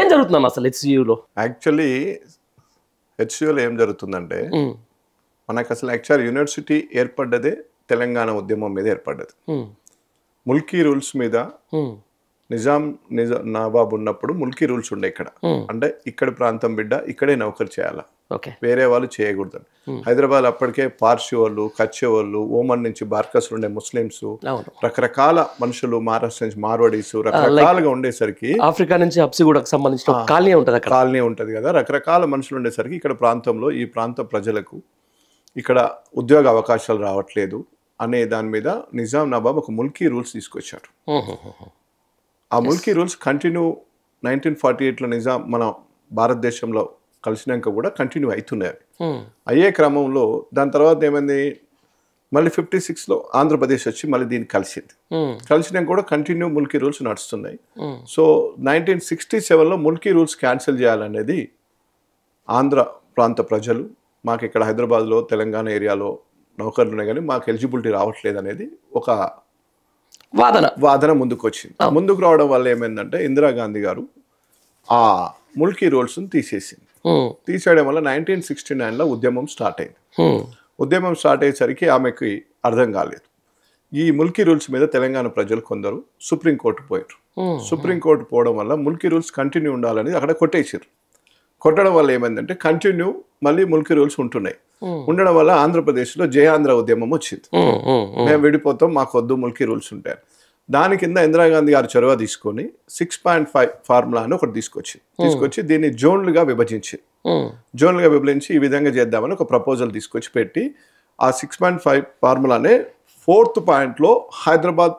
ఏం జరుగుతుందన్న అసలు హెచ్సియులో? యాక్చువల్లీ హెచ్సియులో ఏం జరుగుతుందంటే మనకు అసలు యాక్చువల్ యూనివర్సిటీ ఏర్పడ్డదే తెలంగాణ ఉద్యమం మీద ఏర్పడ్డది. ముల్కీ రూల్స్ మీద నిజాం నవాబ్ ఉన్నప్పుడు ముల్కీ రూల్స్ ఉండే ఇక్కడ. అంటే ఇక్కడ ప్రాంతం బిడ్డ ఇక్కడే నౌకరు చేయాలా, వేరే వాళ్ళు చేయకూడదు. హైదరాబాద్ అప్పటికే పార్సీ వాళ్ళు, కచ్చే వాళ్ళు, ఓమన్ నుంచి బార్కస్ ఉండే ముస్లిమ్స్, రకరకాల మనుషులు, మహారాష్ట్ర నుంచి మార్వాడీస్, రకరకాలుగా ఉండేసరికి ఆఫ్రికా నుంచి హబ్సిగూడకు సంబంధించిన కాలనీ ఉంటుంది, కాలనీ ఉంటుంది కదా, రకరకాల మనుషులు ఉండేసరికి ఇక్కడ ప్రాంతంలో ఈ ప్రాంత ప్రజలకు ఇక్కడ ఉద్యోగ అవకాశాలు రావట్లేదు అనే దాని మీద నిజాం నవాబ్ ఒక ముల్కీ రూల్స్ తీసుకొచ్చారు. ఆ ముల్కీ రూల్స్ కంటిన్యూ 1948లో నిజాం మన భారతదేశంలో కలిసినాక కూడా కంటిన్యూ అవుతున్నాయి. అయ్యే క్రమంలో దాని తర్వాత ఏమైంది, మళ్ళీ 56లో ఆంధ్రప్రదేశ్ వచ్చి మళ్ళీ దీన్ని కలిసినాక కూడా కంటిన్యూ ముల్కీ రూల్స్ నడుస్తున్నాయి. సో 1967లో ముల్కీ రూల్స్ క్యాన్సిల్ చేయాలనేది ఆంధ్ర ప్రాంత ప్రజలు, మాకు ఇక్కడ హైదరాబాద్లో తెలంగాణ ఏరియాలో నౌకర్లు ఉన్నాయి కానీ మాకు ఎలిజిబిలిటీ రావట్లేదు అనేది ఒక వాదన ముందుకు వచ్చింది. ముందుకు రావడం వల్ల ఏమైందంటే ఇందిరాగాంధీ గారు ఆ ముల్కీ రూల్స్ని తీసేయడం వల్ల 1969లో ఉద్యమం స్టార్ట్ అయింది. ఉద్యమం స్టార్ట్ అయ్యేసరికి ఆమెకి అర్థం కాలేదు. ఈ ముల్కీ రూల్స్ మీద తెలంగాణ ప్రజలు కొందరు సుప్రీంకోర్టు పోయారు. సుప్రీంకోర్టు పోవడం వల్ల ముల్కీ రూల్స్ కంటిన్యూ ఉండాలని అక్కడ కొట్టేసారు. కొట్టడం వల్ల ఏమైందంటే కంటిన్యూ మళ్ళీ ముల్కీ రూల్స్ ఉంటున్నాయి. ఉండడం వల్ల ఆంధ్రప్రదేశ్లో జయాంధ్ర ఉద్యమం వచ్చింది. మేము విడిపోతాం, మాకు వద్దు ముల్కీ రూల్స్ ఉంటాయి. దాని కింద ఇందిరాగాంధీ గారు చొరవ తీసుకొని 6.5 ఫార్ములా అని ఒకటి తీసుకొచ్చి దీన్ని జోన్లుగా విభజించి ఈ విధంగా చేద్దామని ఒక ప్రపోజల్ తీసుకొచ్చి పెట్టి ఆ 6.5 ఫార్ములానే 4th పాయింట్లో హైదరాబాద్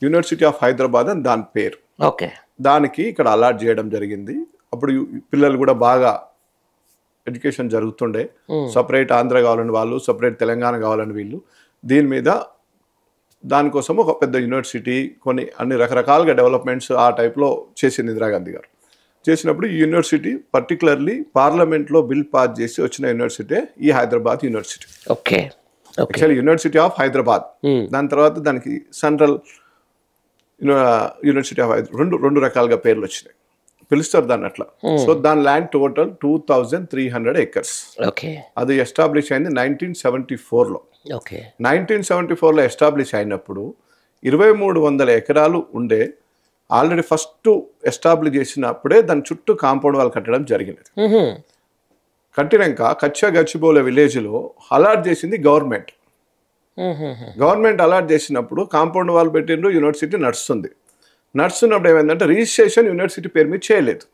యూనివర్సిటీ ఆఫ్ హైదరాబాద్ అని దాని పేరు. దానికి ఇక్కడ అలాట్ చేయడం జరిగింది. అప్పుడు పిల్లలు కూడా బాగా ఎడ్యుకేషన్ జరుగుతుండే. సపరేట్ ఆంధ్ర కావాలని వాళ్ళు, సపరేట్ తెలంగాణ కావాలని వీళ్ళు. దీని మీద దానికోసం ఒక పెద్ద యూనివర్సిటీ, కొన్ని అన్ని రకరకాలుగా డెవలప్మెంట్స్ ఆ టైప్లో చేసింది ఇందిరాగాంధీ గారు. చేసినప్పుడు ఈ యూనివర్సిటీ పర్టికులర్లీ పార్లమెంట్లో బిల్ పాస్ చేసి వచ్చిన యూనివర్సిటీ ఈ Hyderabad university. Actually university of Hyderabad. దాని తర్వాత దానికి సెంట్రల్ యూనివర్సిటీ ఆఫ్ హైదరాబాద్ రెండు రకాలుగా పేర్లు వచ్చినాయి, పిలుస్తారు దాన్ని అట్లా. సో దాని ల్యాండ్ టోటల్ 2300 acres. అది ఎస్టాబ్లిష్ అయింది 1974లో. 1974లో ఎస్టాబ్లిష్ అయినప్పుడు 2300 ఎకరాలు ఉండే. ఆల్రెడీ ఫస్ట్ ఎస్టాబ్లిష్ చేసినప్పుడే దాని చుట్టూ కాంపౌండ్ వాల్ కట్టడం జరిగినది. కట్టినాక కచ్చా గచ్చిబౌలి విలేజ్లో అలాట్ చేసింది గవర్నమెంట్. అలాట్ చేసినప్పుడు కాంపౌండ్ వాల్ పెట్టిండ్రు, యూనివర్సిటీ నడుస్తున్నప్పుడు ఏమైందంటే రిజిస్ట్రేషన్ యూనివర్సిటీ పేరు మీద చేయలేదు.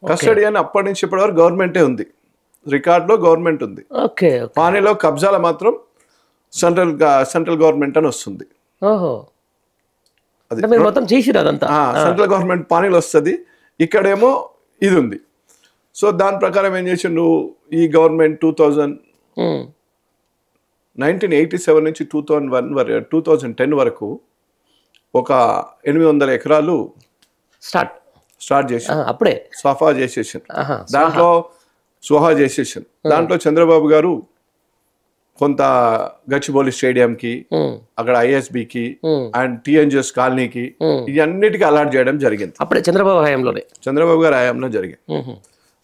కస్టడీ అని అప్పటి నుంచి ఇప్పటి వరకు గవర్నమెంటే ఉంది, రికార్డులో గవర్నమెంట్ ఉంది. పానీలో కబ్జాల మాత్రం సెంట్రల్ గవర్నమెంట్ అని వస్తుంది. సెంట్రల్ గవర్నమెంట్ పానీలో వస్తుంది, ఇక్కడేమో ఇది ఉంది. సో దాని ప్రకారం ఏం చేసిండు ఈ గవర్నమెంట్ 1987 నుంచి 2010 వరకు ఒక 800 ఎకరాలు స్టార్ట్ చేసి అప్పుడే స్వాహా చేసేసారు. దాంట్లో చంద్రబాబు గారు కొంత గచ్చిబౌలి స్టేడియంకి, అక్కడ ఐఎస్బికి అండ్ టిఎన్జిఎస్ కాలనీకి ఇవన్నిటికీ అలాట్ చేయడం జరిగింది. అప్పుడే చంద్రబాబు గారి హయాంలో జరిగింది.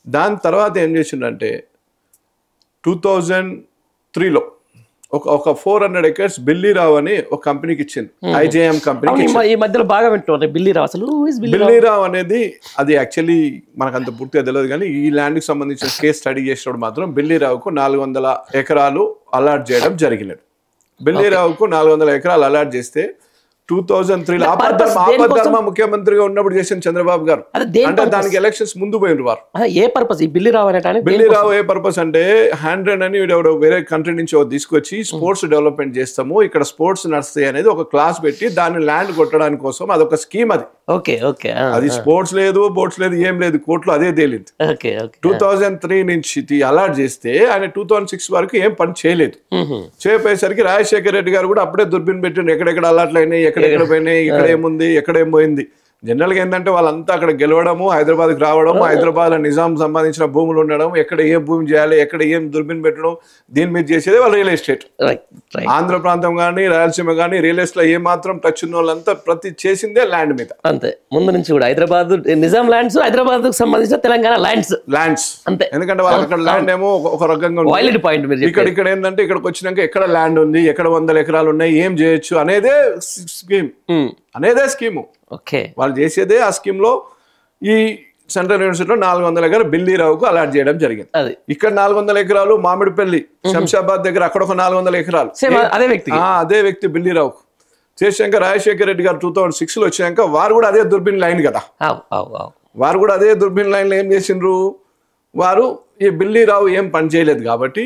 దాని తర్వాత ఏం చేసిండంటే 2003లో ఒక 400 acres బిల్లీరావు అని ఒక కంపెనీకి ఇచ్చింది, ఐజేఎం కంపెనీ. ఈ మధ్యలో బాగా వింటున్నారు బిల్లీరావు. అసలు బిల్లీరావు అనేది అది యాక్చువల్లీ మనకు అంత పూర్తిగా తెలియదు కానీ ఈ ల్యాండ్కి సంబంధించిన కేసు స్టడీ చేసినప్పుడు మాత్రం బిల్లీరావుకు 400 ఎకరాలు అలాట్ చేయడం జరిగినది. బిల్లీరావుకు 400 ఎకరాలు అలాట్ చేస్తే 2003లో ఆపద్ధర్మ ముఖ్యమంత్రిగా ఉన్నప్పుడు చేసిన చంద్రబాబు గారు, అంటే దానికి ఎలక్షన్స్ ముందు పోయిన వారు. ఏ పర్పస్ బిల్లీరావు ఏ పర్పస్ అంటే హ్యాండ్రెడ్ అని వేరే కంట్రీ నుంచి తీసుకొచ్చి స్పోర్ట్స్ డెవలప్మెంట్ చేస్తాము, ఇక్కడ స్పోర్ట్స్ నడుస్తాయి అనేది ఒక క్లాస్ పెట్టి దాన్ని ల్యాండ్ కొట్టడానికి కోసం అదొక స్కీమ్. అది స్పోర్ట్స్ లేదు, బోట్స్ లేదు, ఏం లేదు, కోర్టులో అదే తేలింది. 2003 నుంచి అలాట్ చేస్తే ఆయన 2006 వరకు ఏం పని చేయలేదు. చేయపోయేసరికి రాజశేఖర రెడ్డి గారు కూడా అప్పుడే దుర్బిన్ పెట్టిండు, ఎక్కడెక్కడ అలాట్లు అయినాయి, ఎక్కడెక్కడ పోయినాయి, ఇక్కడ ఏముంది, ఎక్కడేం పోయింది. జనరల్గా ఏంటంటే వాళ్ళంతా అక్కడ గెలవడము, హైదరాబాద్కి రావడము, హైదరాబాద్లో నిజాం సంబంధించిన భూములు ఉండడం, ఎక్కడ ఏ భూమి చేయాలి, ఎక్కడ ఏం దుర్బిన్ పెట్టడం, దీని మీద చేసేది వాళ్ళు రియల్ ఎస్టేట్. ఆంధ్ర ప్రాంతం కానీ రాయలసీమ కానీ రియల్ ఎస్టేట్లో ఏ మాత్రం టచ్ ఉన్న వాళ్ళంతా ప్రతి చేసిందే ల్యాండ్ మీద. అంతే ముందు నుంచి కూడా హైదరాబాద్ నిజాం ల్యాండ్స్, హైదరాబాద్ సంబంధించిన తెలంగాణ ల్యాండ్స్ అంతే. ఎందుకంటే వాళ్ళకి అక్కడ ల్యాండ్ ఏమో ఒక రకంగా వైలిడ్ పాయింట్. ఇక్కడ ఏంటంటే ఇక్కడికి వచ్చినాక ఎక్కడ ల్యాండ్ ఉంది, ఎక్కడ 100 ఎకరాలు ఉన్నాయి, ఏం చేయొచ్చు అనేదే స్కీము. ఓకే, వాళ్ళు చేసేదే ఆ స్కీమ్ లో. ఈ సెంట్రల్ యూనివర్సిటీలో 400 ఎకరాలు బిల్లీరావుకు అలాట్ చేయడం జరిగింది. ఇక్కడ 400 ఎకరాలు మామిడిపల్లి శంషాబాద్ దగ్గర అక్కడ ఒక 400 ఎకరాలు అదే వ్యక్తి బిల్లీరావుకు చేసాక రాజశేఖర రెడ్డి గారు 2006లో వచ్చాక వారు కూడా అదే దుర్బిన్ లైన్ కదా, వారు కూడా అదే దుర్బిన్ లైన్ లో ఏం చేసిండ్రు, వారు ఈ బిల్లీరావు ఏం పని చేయలేదు కాబట్టి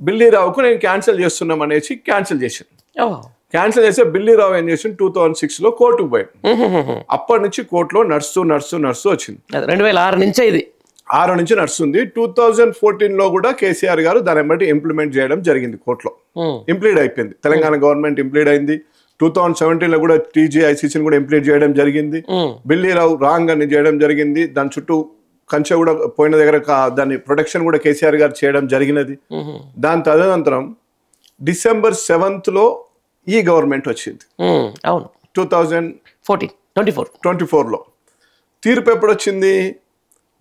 బిల్లీరావుకు నేను క్యాన్సిల్ చేస్తున్నాం అనేసి క్యాన్సిల్ చేశాను. క్యాన్సిల్ చేస్తే బిల్లీరావు ఏం చేసి 2006లో కోర్టుకు పోయాడు. అప్పటి నుంచి కోర్టులో నడుస్తూ వచ్చింది. 2006 నుంచి ఇది 6 నుంచి నడుస్తుంది. 2014లో కూడా కేసీఆర్ గారు దాన్ని బట్టి ఇంప్లిమెంట్ చేయడం జరిగింది. కోర్టులో ఇంప్లీడ్ అయిపోయింది. తెలంగాణ గవర్నమెంట్ ఇంప్లీడ్ అయింది. 2017లో కూడా TJICCని కూడా ఇంప్లీట్ చేయడం జరిగింది. బిల్లీరావు రాంగ్ అని చేయడం జరిగింది. దాని చుట్టూ కంచె కూడా పోయిన దగ్గర దాని ప్రొటెక్షన్ కూడా కేసీఆర్ గారు చేయడం జరిగినది. దాని తదనంతరం December 7th ఈ గవర్నమెంట్ వచ్చింది. 2024లో తీర్పు ఎప్పుడు వచ్చింది?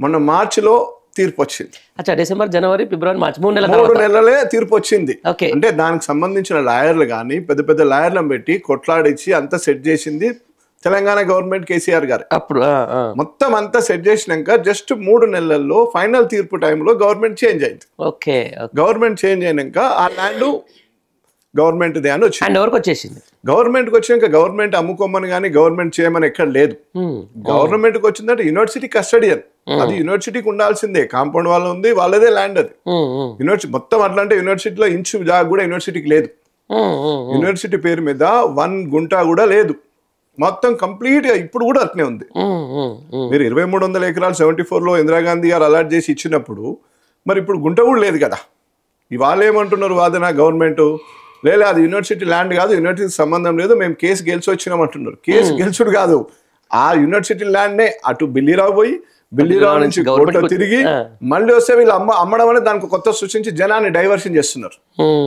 మొన్న మార్చిలో తీర్పు వచ్చింది. డిసెంబర్, జనవరి, ఫిబ్రవరి, మార్చి 3 నెలలే తీర్పు వచ్చింది. అంటే దానికి సంబంధించిన లాయర్లు కానీ పెద్ద పెద్ద లాయర్లను పెట్టి కొట్లాడిచ్చి అంతా సెట్ చేసింది తెలంగాణ గవర్నమెంట్, కేసీఆర్ గారు. అప్పుడు మొత్తం అంతా సెట్ చేసినాక జస్ట్ 3 నెలల్లో ఫైనల్ తీర్పు టైంలో గవర్నమెంట్ చేంజ్ అయింది. గవర్నమెంట్ చేంజ్ అయినాక ఆ ల్యాండ్ గవర్నమెంట్ దే అని వచ్చేసింది. గవర్నమెంట్కి వచ్చినాక గవర్నమెంట్ అమ్ముకోమని కానీ గవర్నమెంట్ చేయమని ఎక్కడ లేదు. గవర్నమెంట్కి వచ్చిందంటే యూనివర్సిటీ కస్టడియన్, అది యూనివర్సిటీకి ఉండాల్సిందే. కాంపౌండ్ వాళ్ళ ఉంది, వాళ్ళదే ల్యాండ్ అది. యూనివర్సిటీ మొత్తం అట్లా అంటే యూనివర్సిటీలో ఇంచు జాగా కూడా యూనివర్సిటీకి లేదు. యూనివర్సిటీ పేరు మీద 1 గుంట కూడా లేదు. మొత్తం కంప్లీట్ గా ఇప్పుడు కూడా అట్నే ఉంది. మీరు 2300 ఎకరాలు 74లో ఇందిరాగాంధీ గారు అలాట్ చేసి ఇచ్చినప్పుడు మరి ఇప్పుడు గుంట కూడా లేదు కదా. ఇవాళ ఏమంటున్నారు వాదన గవర్నమెంట్, లేదా అది యూనివర్సిటీ ల్యాండ్ కాదు, యూనివర్సిటీకి సంబంధం లేదు, మేము కేసు గెలిచి వచ్చినామంటున్నారు. కేసు గెలుచుడు కాదు, ఆ యూనివర్సిటీ ల్యాండ్నే అటు బిల్లీరావు పోయి బిల్లీరావు నుంచి కోర్టులో తిరిగి మళ్ళీ వస్తే వీళ్ళు అమ్మడం అనేది దానికి కొత్త సృష్టించి జనాన్ని డైవర్షన్ చేస్తున్నారు.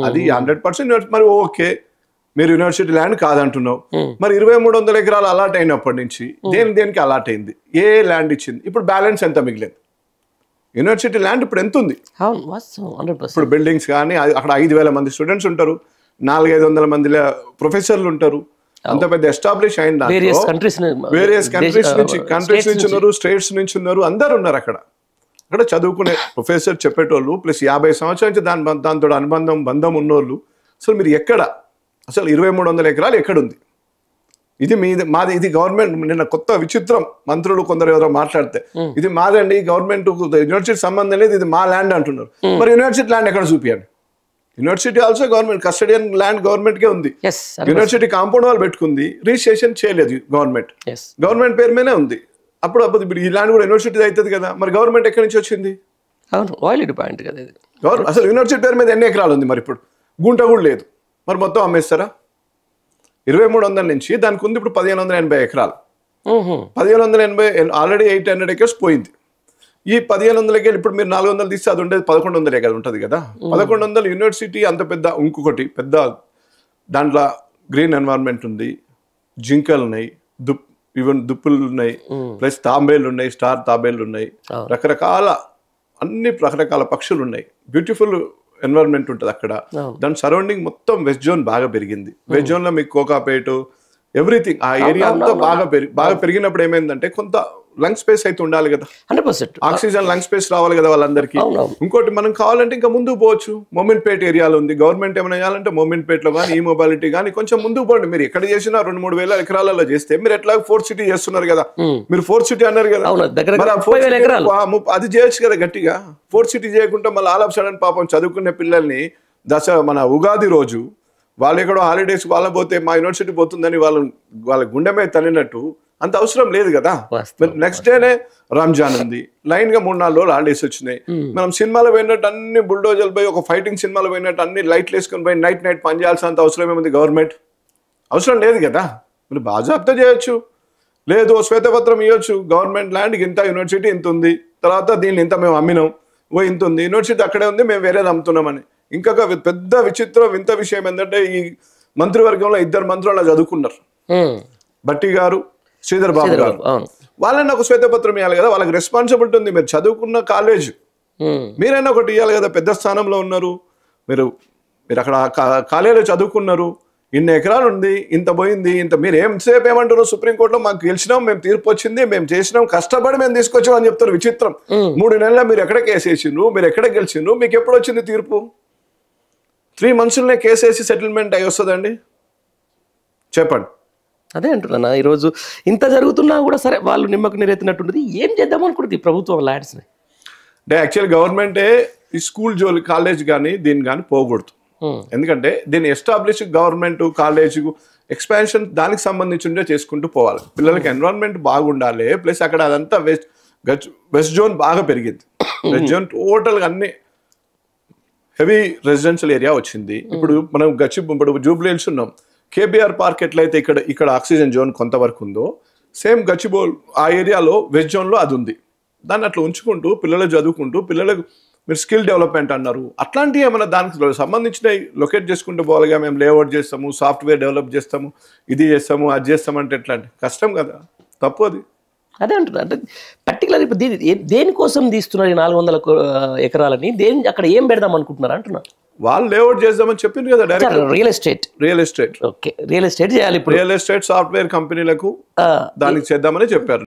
అది 100%. మరి ఓకే, మీరు యూనివర్సిటీ ల్యాండ్ కాదంటున్నావు, మరి 2300 ఎకరాలు అలాట్ అయినప్పటి నుంచి దేనికి అలాట్ అయింది, ఏ ల్యాండ్ ఇచ్చింది, ఇప్పుడు బ్యాలెన్స్ ఎంత మిగిలింది? యూనివర్సిటీ ల్యాండ్ ఇప్పుడు ఎంత ఉంది? ఇప్పుడు బిల్డింగ్స్ కానీ అక్కడ 5000 మంది స్టూడెంట్స్ ఉంటారు, 400-500 మంది ప్రొఫెసర్లు ఉంటారు. అంత పెద్ద ఎస్టాబ్లిష్ అయిన వేరియస్ కంట్రీస్ నుంచి ఉన్నారు, స్టేట్స్ నుంచి ఉన్నారు, అందరు ఉన్నారు అక్కడ. అక్కడ చదువుకునే ప్రొఫెసర్ చెప్పేటోళ్ళు ప్లస్ 50 సంవత్సరాల నుంచి దాంతో బంధం ఉన్నోళ్ళు. అసలు మీరు ఎక్కడ, అసలు 2300 ఎకరాలు ఎక్కడుంది? ఇది మాది, ఇది గవర్నమెంట్. నిన్న కొత్త విచిత్రం, మంత్రులు కొందరు ఎవరో మాట్లాడితే ఇది మాదండి, గవర్నమెంట్ యూనివర్సిటీ సంబంధం లేదు, ఇది మా ల్యాండ్ అంటున్నారు. మరి యూనివర్సిటీ ల్యాండ్ ఎక్కడ చూపియండి? University also government custodian land గవర్నమెంట్కే ఉంది. యూనివర్సిటీ కాంపౌండ్ వాళ్ళు పెట్టుకుంది, రిజిస్ట్రేషన్ చేయలేదు గవర్నమెంట్ పేరు మీదే ఉంది. అప్పుడు ఇప్పుడు ఈ ల్యాండ్ కూడా యూనివర్సిటీ అవుతుంది కదా, మరి గవర్నమెంట్ ఎక్కడి నుంచి వచ్చింది? అసలు యూనివర్సిటీ పేరు మీద ఎన్ని ఎకరాలు ఉంది? మరి ఇప్పుడు గుంట కూడా లేదు, మరి మొత్తం అమ్మేస్తారా? 2300 నుంచి దానికి ఉంది ఇప్పుడు 1580 ఎకరాలు. 1580 ఆల్రెడీ 800 ఎకర్స్ పోయింది. ఈ 1500 ఎకరాలు ఇప్పుడు మీరు 400 తీస్తే అది ఉండేది 1100 ఎకరాలు ఉంటుంది కదా. 1100 యూనివర్సిటీ అంత పెద్ద, ఇంకొకటి పెద్ద దాంట్లో గ్రీన్ ఎన్వైరన్మెంట్ ఉంది, జింకలు ఉన్నాయి, ఈవెన్ దుప్పులు ఉన్నాయి, ప్లస్ తాంబేలు ఉన్నాయి, స్టార్ తాంబేలు ఉన్నాయి, రకరకాల పక్షులు ఉన్నాయి. బ్యూటిఫుల్ ఎన్వైరన్మెంట్ ఉంటుంది అక్కడ. దాని సరౌండింగ్ మొత్తం వెస్ట్ జోన్ బాగా పెరిగింది. వెస్ట్ జోన్ లో మీకు కోకాపేట, ఎవ్రీథింగ్ ఆ ఏరియా అంతా బాగా పెరిగినప్పుడు ఏమైందంటే కొంత లంగ్ స్పేస్ అయితే ఉండాలి కదా, 100% ఆక్సిజన్ లంగ్ స్పేస్ రావాలి కదా వాళ్ళందరికీ. ఇంకోటి మనం కావాలంటే ఇంకా ముందుకు పోవచ్చు. మోమిన్పేట ఏరియాలో ఉంది, గవర్నమెంట్ ఏమైనా చేయాలంటే మోమిన్పేటలో కానీ ఈ మొబిలిటీ కానీ కొంచెం ముందుకు పోండి. మీరు ఎక్కడ చేసినా 2-3 వేల ఎకరాలలో చేస్తే మీరు ఎట్లా 4th సిటీ చేస్తున్నారు కదా, మీరు 4th సిటీ అన్నారు కదా, అది చేయొచ్చు కదా గట్టిగా. 4th సిటీ చేయకుండా మళ్ళీ ఆల్ ఆఫ్ సడన్ పాపం చదువుకునే పిల్లల్ని మన ఉగాది రోజు వాళ్ళు ఎక్కడో హాలిడేస్ వాళ్ళ పోతే మా యూనివర్సిటీ పోతుందని వాళ్ళ గుండె మీద తల్లినట్టు అంత అవసరం లేదు కదా. నెక్స్ట్ డేనే రంజాన్ ఉంది, లైన్ గా 3-4 రోజులు హాలిడేస్ వచ్చినాయి. మనం సినిమాలో పోయినట్టు అన్ని బుల్డోజర్లు పోయి ఒక ఫైటింగ్ సినిమాలో పోయినట్టు అన్ని లైట్లు వేసుకొని పోయి నైట్ పని చేయాల్సినంత అవసరం ఏముంది? గవర్నమెంట్ అవసరం లేదు కదా. మీరు బాజాబ్తా చేయొచ్చు. లేదు శ్వేతపత్రం ఇవ్వచ్చు, గవర్నమెంట్ ల్యాండ్కి ఇంత, యూనివర్సిటీ ఇంత ఉంది, తర్వాత దీన్ని ఇంత మేము అమ్మినాం, ఇంత ఉంది, యూనివర్సిటీ అక్కడే ఉంది, మేము వేరేది అమ్ముతున్నామని. ఇంకొక పెద్ద వింత విషయం ఏంటంటే ఈ మంత్రివర్గంలో 2 మంత్రులు అలా చదువుకున్నారు, భట్టి గారు, శ్రీధర్ బాబు గారు. వాళ్ళని నాకు శ్వేతపత్రం ఇవ్వాలి కదా, వాళ్ళకి రెస్పాన్సిబిలిటీ ఉంది. మీరు చదువుకున్న కాలేజ్, మీరైనా ఒకటి ఇవ్వాలి కదా, పెద్ద స్థానంలో ఉన్నారు మీరు అక్కడ కాలేజీలో చదువుకున్నారు, ఇన్ని ఎకరాలు ఉంది, ఇంత పోయింది, ఇంత. మీరు సేపు ఏమంటారు, సుప్రీంకోర్టులో మాకు గెలిచినాం, మేము తీర్పు వచ్చింది, మేము చేసినాం, కష్టపడి మేము తీసుకొచ్చాం అని చెప్తారు. విచిత్రం. 3 నెలల మీరు ఎక్కడ కేసు వేసిండ్రు, మీరు ఎక్కడ గెలిచిండ్రు, మీకు ఎప్పుడు వచ్చింది తీర్పు? 3 monthsలోనే కేసు వేసి సెటిల్మెంట్ అయి వస్తుందండి? చెప్పండి. అదే అంటున్నా, ఈరోజు ఇంత జరుగుతున్నా కూడా సరే వాళ్ళు నిమ్మకు నీరెత్తినట్టుంటుంది. ఏం చేద్దాం అనుకుంటుంది ఈ ప్రభుత్వం ల్యాండ్స్ని? అంటే యాక్చువల్ గవర్నమెంటే ఈ స్కూల్ జోలి, కాలేజ్ కానీ దీన్ని కానీ పోకూడదు. ఎందుకంటే దీన్ని ఎస్టాబ్లిష్ గవర్నమెంట్ కాలేజ్ ఎక్స్పాన్షన్ దానికి సంబంధించి చేసుకుంటూ పోవాలి. పిల్లలకి ఎన్విరాన్మెంట్ బాగుండాలి. ప్లస్ అక్కడ అదంతా వెస్ట్ జోన్ బాగా పెరిగింది. వెస్ట్ జోన్ టోటల్గా అన్ని హెవీ రెసిడెన్షియల్ ఏరియా వచ్చింది. ఇప్పుడు మనం ఇప్పుడు జూబ్లీ హిల్స్ ఉన్నాం, కేబీఆర్ పార్క్ ఎట్లయితే ఇక్కడ ఆక్సిజన్ జోన్ కొంతవరకు ఉందో, సేమ్ గచ్చిబౌల్ ఆ ఏరియాలో వెస్ట్ జోన్లో అది ఉంది. దాన్ని అట్లా ఉంచుకుంటూ పిల్లలు చదువుకుంటూ, పిల్లలకు మీరు స్కిల్ డెవలప్మెంట్ అన్నారు, అట్లాంటివి ఏమైనా దానికి సంబంధించినవి లొకేట్ చేసుకుంటూ పోవాలిగా. మేము లేఅవుట్ చేస్తాము, సాఫ్ట్వేర్ డెవలప్ చేస్తాము, ఇది చేస్తాము, అది చేస్తామంటే ఎట్లా అంటే కష్టం కదా, తప్పు అది. అదే అంటున్నా, అంటే పర్టికులర్ ఇప్పుడు దేనికోసం తీస్తున్నారు ఈ 400 ఎకరాలని? అక్కడ ఏం పెడదాం అనుకుంటున్నారు అంటున్నా? వాళ్ళు లేఅవుట్ చేద్దామని చెప్పింది కదా direct. Real estate okay, real estate చేయాలి ఇప్పుడు. రియల్ ఎస్టేట్ సాఫ్ట్వేర్ కంపెనీలకు దానికి చేద్దామని చెప్పారు.